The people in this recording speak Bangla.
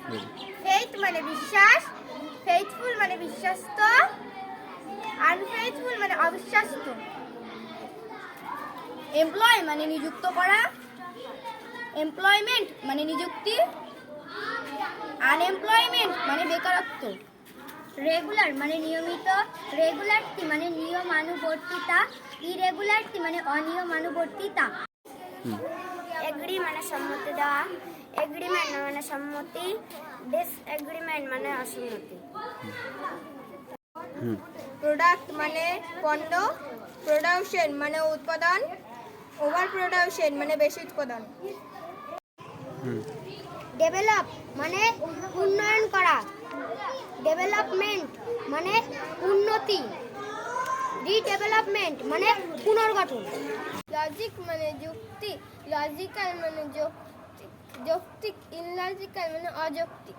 ফেইথ মানে বিশ্বাস, ফেইথফুল মানে বিশ্বস্ত, আনফেইথফুল মানে অবিশ্বস্ত। এমপ্লয় মানে নিযুক্ত করা, এমপ্লয়মেন্ট মানে নিযুক্তি, আনএমপ্লয়মেন্ট মানে বেকারত্ব। রেগুলার মানে নিয়মিত, রেগুলারিটি মানে নিয়মানুবর্তিতা, ইরেগুলারিটি মানে অনিয়মানুবর্তিতা। এগ্রি মানে সম্মতি দেওয়া, এগ্রিমেন্ট মানে সম্মতি, ডিসএগ্রিমেন্ট মানে অসম্মতি। প্রোডাক্ট মানে পণ্য, প্রোডাকশন মানে উৎপাদন, ওভার প্রোডাকশন মানে বেশি উৎপাদন। ডেভেলপ মানে উন্নয়ন করা, ডেভেলপমেন্ট মানে উন্নতি, রিডেভেলপমেন্ট মানে পুনর্গঠন। লজিক মানে যুক্তি, লজিক্যাল মানে যৌক্তিক, ইললজিক্যাল মানে অযৌক্তিক।